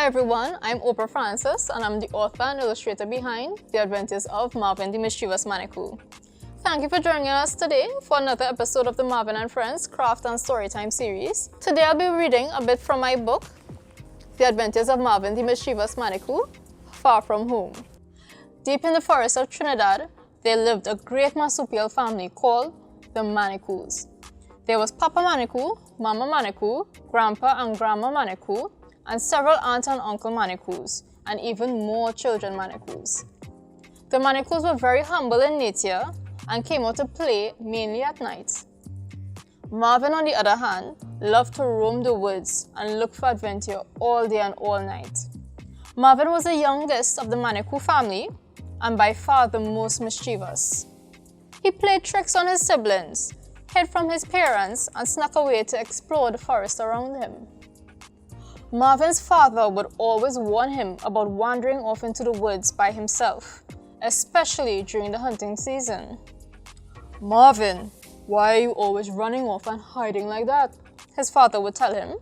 Hi everyone, I'm Oprah Francis and I'm the author and illustrator behind The Adventures of Marvin the Mischievous Manicou. Thank you for joining us today for another episode of the Marvin and Friends Craft and Storytime series. Today I'll be reading a bit from my book, The Adventures of Marvin the Mischievous Manicou, Far From Home. Deep in the forests of Trinidad, there lived a great marsupial family called the Manicous. There was Papa Manicou, Mama Manicou, Grandpa and Grandma Manicou, and several aunt and uncle Manicous, and even more children Manicous. The Manicous were very humble in nature and came out to play mainly at night. Marvin, on the other hand, loved to roam the woods and look for adventure all day and all night. Marvin was the youngest of the Manicou family and by far the most mischievous. He played tricks on his siblings, hid from his parents, and snuck away to explore the forest around him. Marvin's father would always warn him about wandering off into the woods by himself, especially during the hunting season. "Marvin, why are you always running off and hiding like that?" his father would tell him.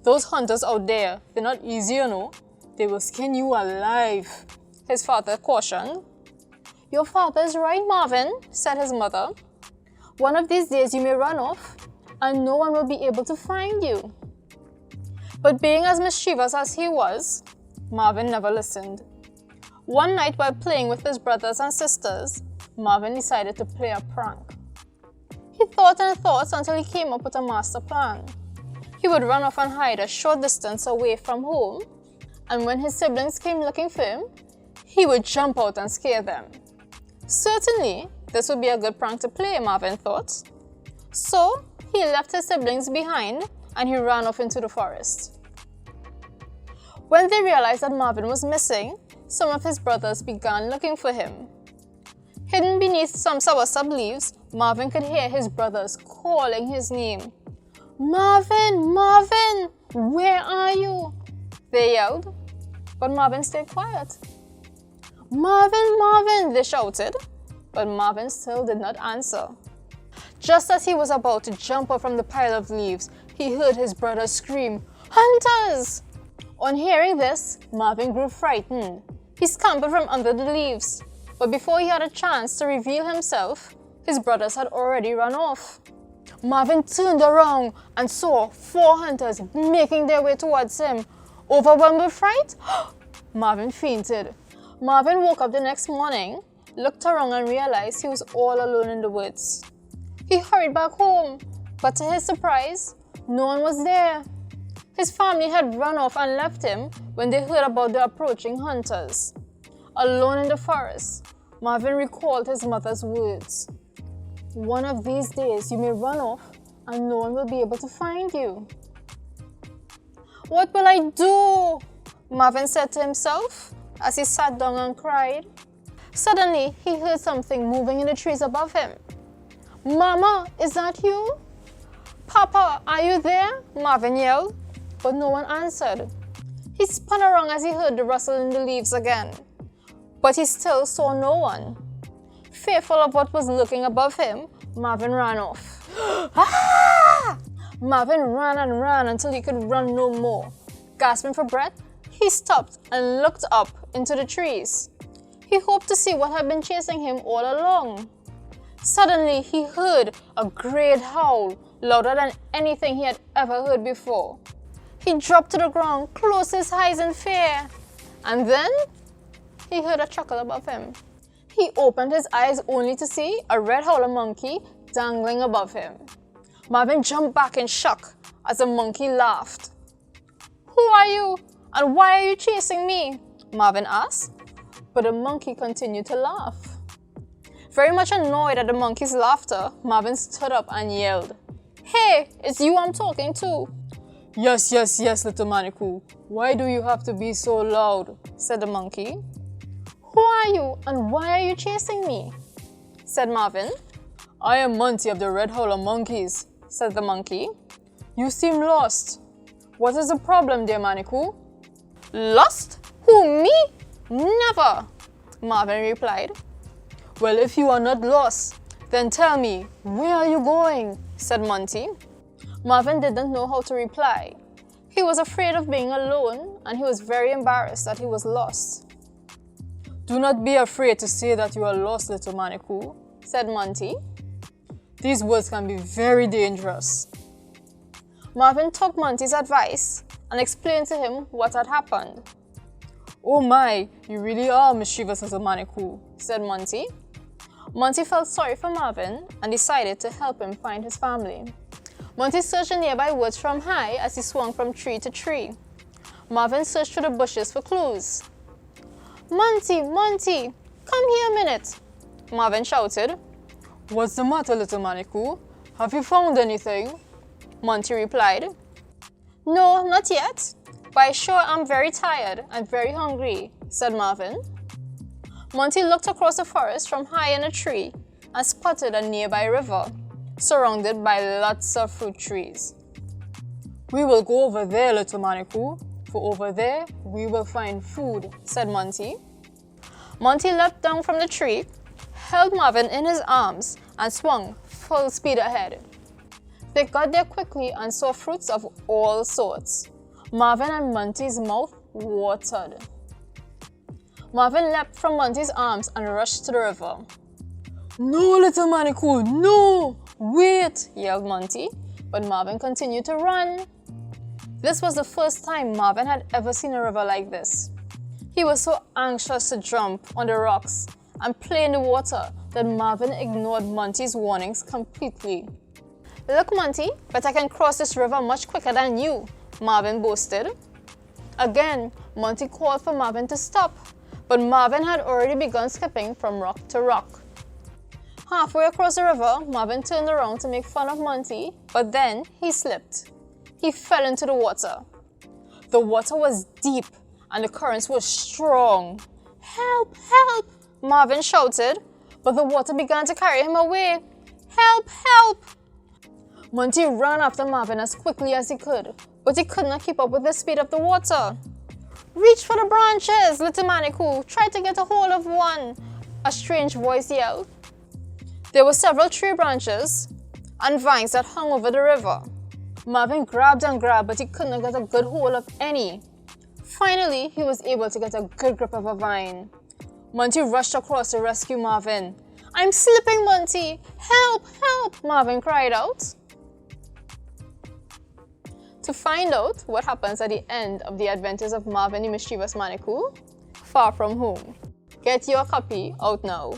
"Those hunters out there, they're not easy, you know. They will skin you alive," his father cautioned. "Your father is right, Marvin," said his mother. "One of these days you may run off and no one will be able to find you." But being as mischievous as he was, Marvin never listened. One night while playing with his brothers and sisters, Marvin decided to play a prank. He thought and thought until he came up with a master plan. He would run off and hide a short distance away from home, and when his siblings came looking for him, he would jump out and scare them. Certainly, this would be a good prank to play, Marvin thought. So, he left his siblings behind and he ran off into the forest. When they realized that Marvin was missing, some of his brothers began looking for him. Hidden beneath some soursop leaves, Marvin could hear his brothers calling his name. "Marvin! Marvin! Where are you?" they yelled, but Marvin stayed quiet. "Marvin! Marvin!" they shouted, but Marvin still did not answer. Just as he was about to jump up from the pile of leaves, he heard his brothers scream, "Hunters!" On hearing this, Marvin grew frightened. He scampered from under the leaves, but before he had a chance to reveal himself, his brothers had already run off. Marvin turned around and saw 4 hunters making their way towards him. Overwhelmed with fright, Marvin fainted. Marvin woke up the next morning, looked around and realized he was all alone in the woods. He hurried back home, but to his surprise, no one was there. His family had run off and left him when they heard about the approaching hunters. Alone in the forest, Marvin recalled his mother's words. "One of these days you may run off and no one will be able to find you." "What will I do?" Marvin said to himself as he sat down and cried. Suddenly, he heard something moving in the trees above him. "Mama, is that you?" "Papa, are you there?" Marvin yelled, but no one answered. He spun around as he heard the rustle in the leaves again, but he still saw no one. Fearful of what was lurking above him, Marvin ran off. Ah! Marvin ran and ran until he could run no more. Gasping for breath, he stopped and looked up into the trees. He hoped to see what had been chasing him all along. Suddenly, he heard a great howl, louder than anything he had ever heard before. He dropped to the ground, closed his eyes in fear, and then he heard a chuckle above him. He opened his eyes only to see a red howler monkey dangling above him. Marvin jumped back in shock as the monkey laughed. "Who are you, and why are you chasing me?" Marvin asked, but the monkey continued to laugh. Very much annoyed at the monkey's laughter, Marvin stood up and yelled, "Hey, it's you I'm talking to." Yes, little Manicou. Why do you have to be so loud?" said the monkey. "Who are you and why are you chasing me?" said Marvin. "I am Monty of the Red Howler Monkeys," said the monkey. "You seem lost. What is the problem, dear Manicou?" "Lost? Who, me? Never," Marvin replied. "Well, if you are not lost, then tell me, where are you going?" said Monty. Marvin didn't know how to reply. He was afraid of being alone, and he was very embarrassed that he was lost. "Do not be afraid to say that you are lost, little Manicou," said Monty. "These words can be very dangerous." Marvin took Monty's advice and explained to him what had happened. "Oh my, you really are mischievous as a Manicou," said Monty. Monty felt sorry for Marvin and decided to help him find his family. Monty searched the nearby woods from high as he swung from tree to tree. Marvin searched through the bushes for clues. "Monty, Monty, come here a minute," Marvin shouted. "What's the matter, little Manicou? Have you found anything?" Monty replied. "No, not yet, but I sure am very tired and very hungry," said Marvin. Monty looked across the forest from high in a tree and spotted a nearby river, surrounded by lots of fruit trees. "We will go over there, little Manicou, for over there we will find food," said Monty. Monty leapt down from the tree, held Marvin in his arms, and swung full speed ahead. They got there quickly and saw fruits of all sorts. Marvin and Monty's mouth watered. Marvin leapt from Monty's arms and rushed to the river. "No, little Manicou, no! Wait!" yelled Monty, but Marvin continued to run. This was the first time Marvin had ever seen a river like this. He was so anxious to jump on the rocks and play in the water that Marvin ignored Monty's warnings completely. "Look, Monty, but I can cross this river much quicker than you," Marvin boasted. Again, Monty called for Marvin to stop, but Marvin had already begun skipping from rock to rock. Halfway across the river, Marvin turned around to make fun of Monty, but then he slipped. He fell into the water. The water was deep and the currents were strong. "Help! Help!" Marvin shouted, but the water began to carry him away. "Help! Help!" Monty ran after Marvin as quickly as he could, but he could not keep up with the speed of the water. "Reach for the branches, little Manicou. Try to get a hold of one," a strange voice yelled. There were several tree branches and vines that hung over the river. Marvin grabbed and grabbed, but he could not get a good hold of any. Finally, he was able to get a good grip of a vine. Monty rushed across to rescue Marvin. "I'm slipping, Monty! Help! Help!" Marvin cried out. To find out what happens at the end of the adventures of Marvin the Mischievous Manicou, Far From Home, get your copy out now.